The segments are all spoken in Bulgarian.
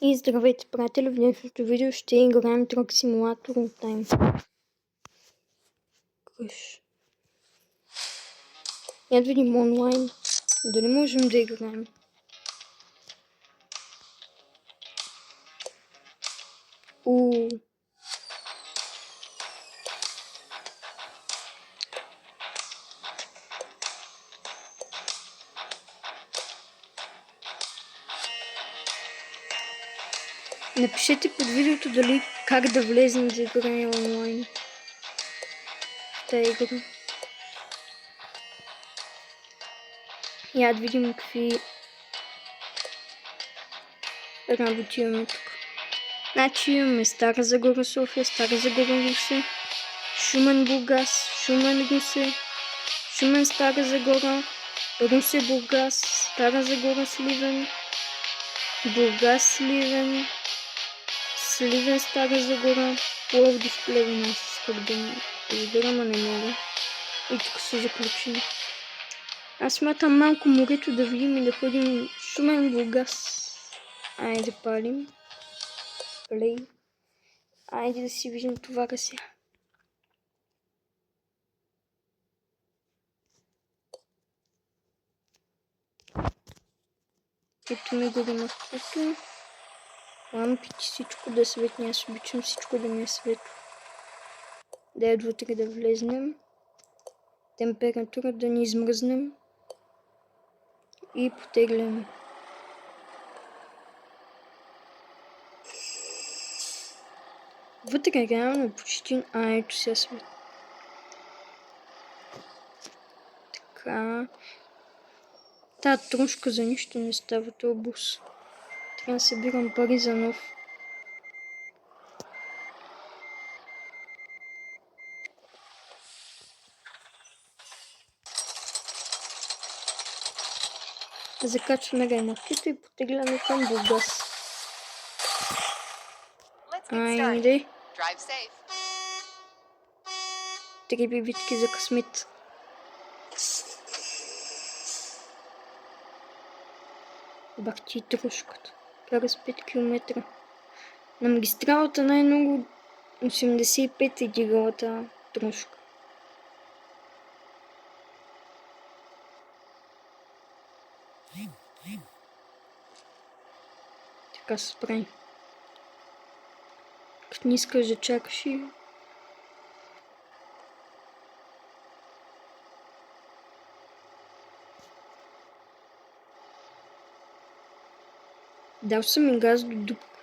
И здравейте, приятели! В днешното видео ще играем Truck Simulator от Time. Къш. Я да видим онлайн. Дали можем да играем? Напишете под видеото дали как да влезем да играем онлайн в тази игра. Я да видим какви работи имаме тук. Значи имаме Стара Загора, София, Стара Загора, Русе, Шумен, Бургас, Шумен, Русе, Шумен, Стара Загора, Русе, Бургас, Стара Загора, Сливен, Бургас, Сливен, Сливен, Стара Загора, Пловдив, Плевен. Аз исках да разбирам, а не мога. И тук са заключени. Аз смятам малко морето да видим и да ходим Шумен, Бургас. Айде да палим. Плей. Айде да си видим товара сега. Ето ми го има тук. Лампите, всичко да светне. Аз обичам всичко да ми е светло. Да е вътре да влезнем. Температура да ни измръзнем. И потегляме. Вътре реално почти... ето сега свет. Така... Тая трошка за нищо не става, този бус. Трябва да събирам пари за нов. Закачваме ремарките и потегляме към Бургас. Айде. 3 бибитки за късмет. Бах ти трошката. Кара с 5 км. На магистралата най-много 85 е дигалата трошка. Така се прави. Като не искаш да чакаш и... Дал съм и газ до дупка.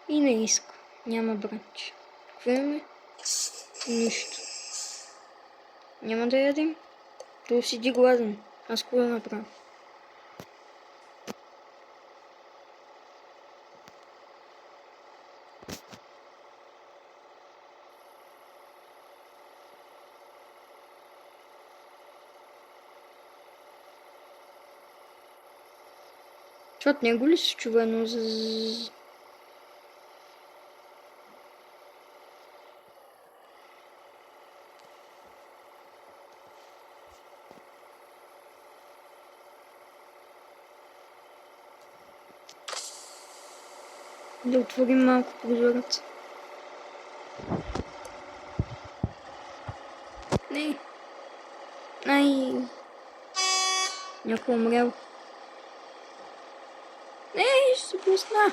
И не иска. Няма бранч. Какво имаме? Нищо. Няма да ядем. То седи гладен. Аз какво да направя? Това от него ли се чува едно за... Да отворим малко прозореца. Не. Ай. Някой умрял. Не, ще се блъсна.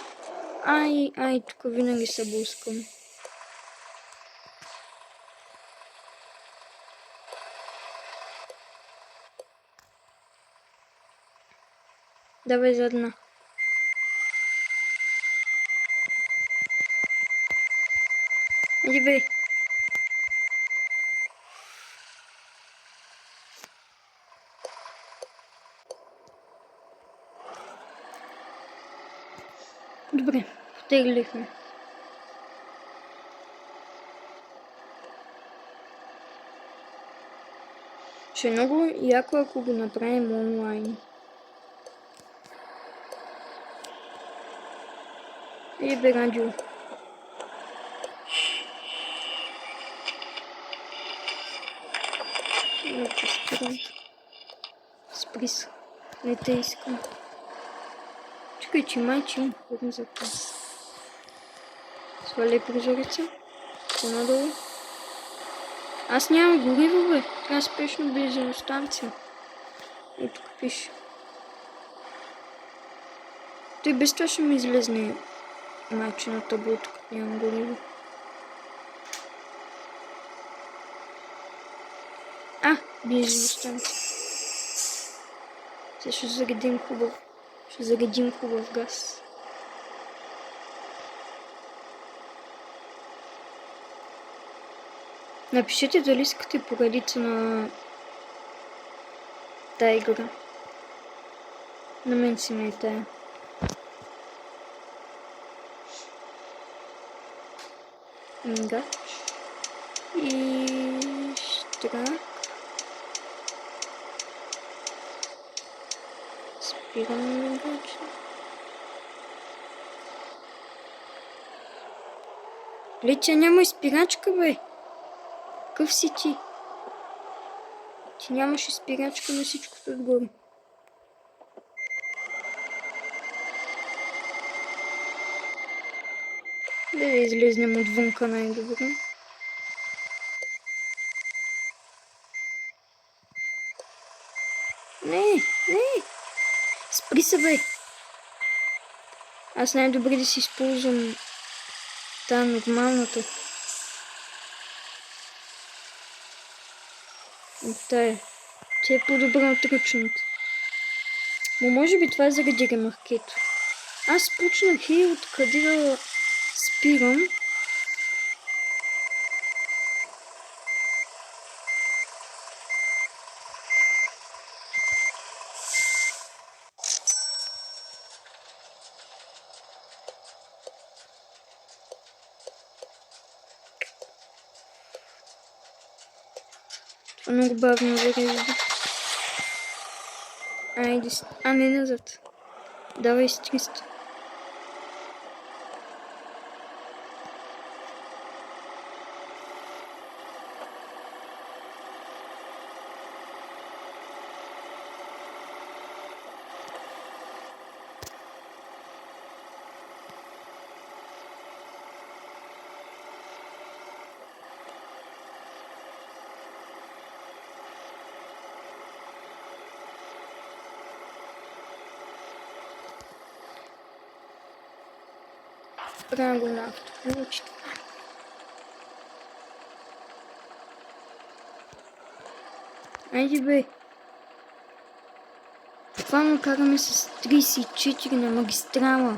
Ай, тук винаги се блъскам. Давай задна. Иди бе. Добре, потеглихме. Ще е много яко, ако го направим онлайн. Иди бе, радио. Не те спирам. Спри се. Не те искам. Чакай, че май, че има хора за това. Сваляй прозореца. По-надолу. Аз нямам гориво, бе. Трябва спешно бензиностанция. И тук пише. Той без това ще ми излезне майче на таблото, като нямам гориво. Бензиностанция. Сега ще заредим хубав. Ще заредим хубав газ. Напишете дали искате поредица на тая игра. На мен си ме е тая. Гач. И штрак. Спирам гач. Лече, няма и спирачка, бе. Какъв си ти? Ти нямаш и спирачка на всичкото отгоре. Да излезнем отвънка най-добре. Не! Спри се, бе! Аз най-добре да си използвам тая нормалната. Тая. Тя е по-добра от ръчната. Но може би това е заради ремаркето. Аз почнах и откъде да спирам. Това много бавно зарежда. Айде, не назад. Давай с 300. Правя го на автополучи. Айде, бе. Буквално караме с 34 на магистрала.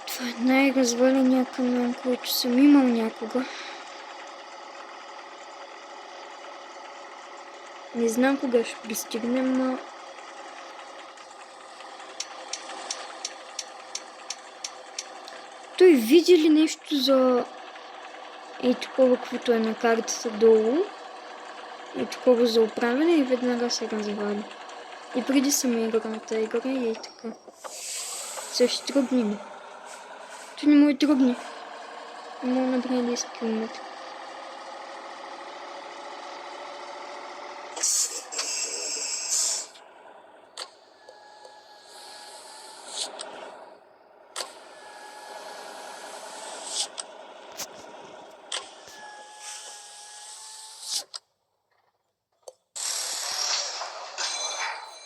Това е най-разваления камион, който съм имал някога. Не знам кога ще пристигнем, но... Той види ли нещо за... такова, каквото е на картата долу. Такова за управяне и веднага се развали. И преди съм играл тази игра и така. Сега ще тръгнем. Той не му е тръгне. Не мога да набря 10 км.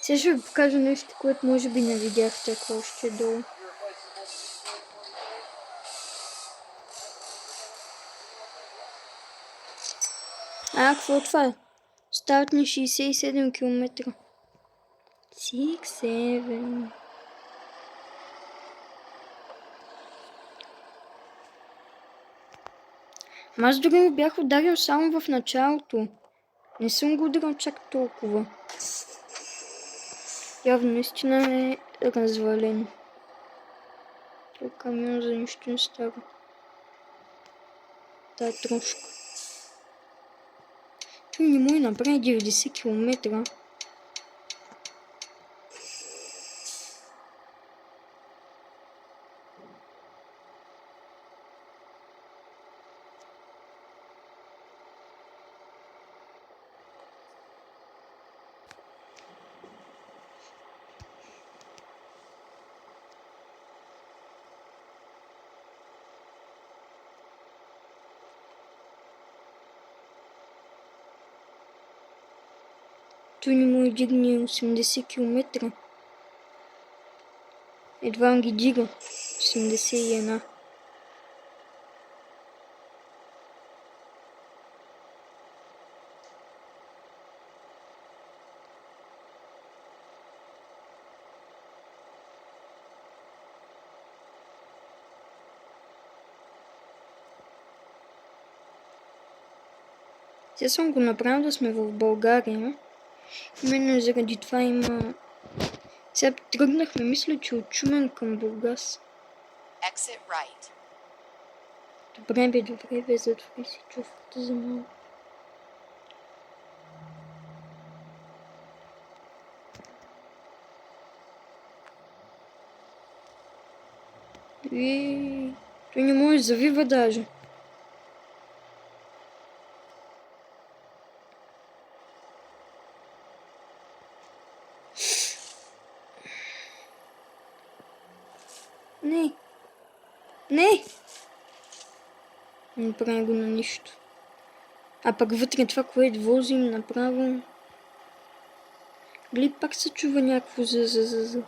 Сега ще ви покажа нещо, което може би не видяхте, ако още е долу. Какво това е? Стават ни 67 км. 6-7. Аз дори го бях ударил само в началото. Не съм го ударил чак толкова. Явно наистина е развален. Това камион за нищо не става. Тая трошка. Той не му направи 90 км. Той не му дигне 80 км. Едва ги дига. 81. Сега съм го направил да сме в България. Именно заради това има... Сега тръгнахме, мисля, че от Шумен към Бургас. Добре бе, затвори си чувствата за малко. Той не може да завива даже. Не. Не прави го на нищо. А пък вътре това, което возим направо... Глед, пак се чува някакво за.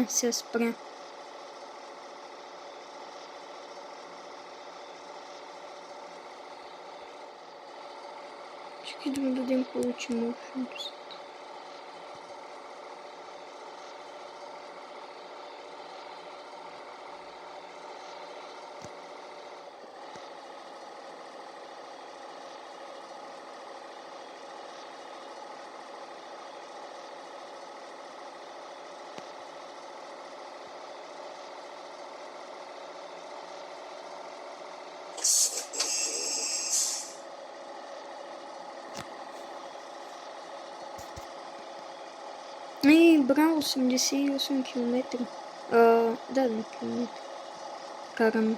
Сега спря. Чакай да му дадем повече мощност. Браво, 88 км. Да, километра. Караме.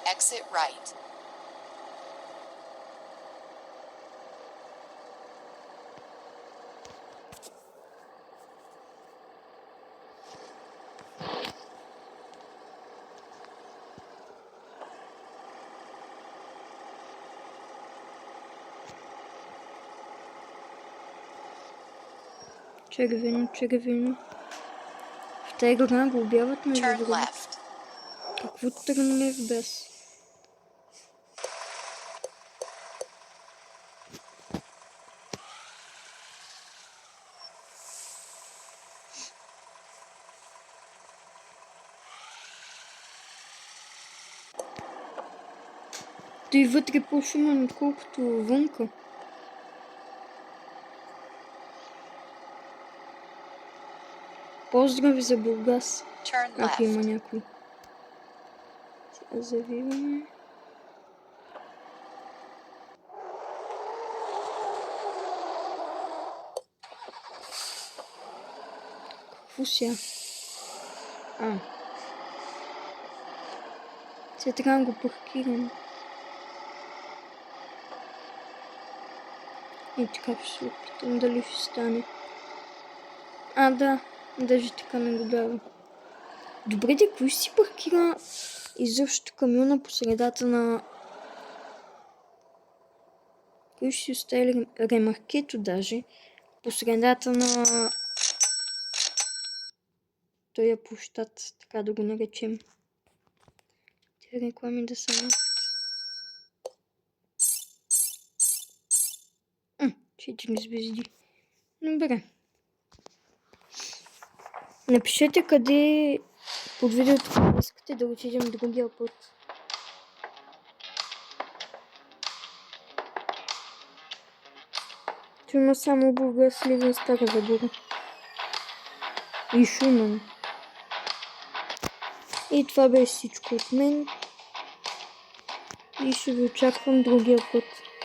Exit right. Червено. В тази игра го обяват между другото. Какво тръгне в без? Той вътре по-шумен, отколкото вънка. Поздрави за Бургас, ако има някой. Сега завиваме. Какво сега? Сега трябва да го паркирам. И така ще се опитам дали ще стане. Да. Даже така не го дава. Добре, кой ще си паркира изобщо камиона по средата на... Кой ще си остави ремаркето даже по средата на... Тоя площад, така да го наречем. Те реклами да са махат. 4 звезди. Добре. Напишете къде под видеото искате да отидем другия път. Tu има само Бургас, Сливен, Стара Загора и Шумен. И това беше всичко от мен. И ще ви очаквам другия път.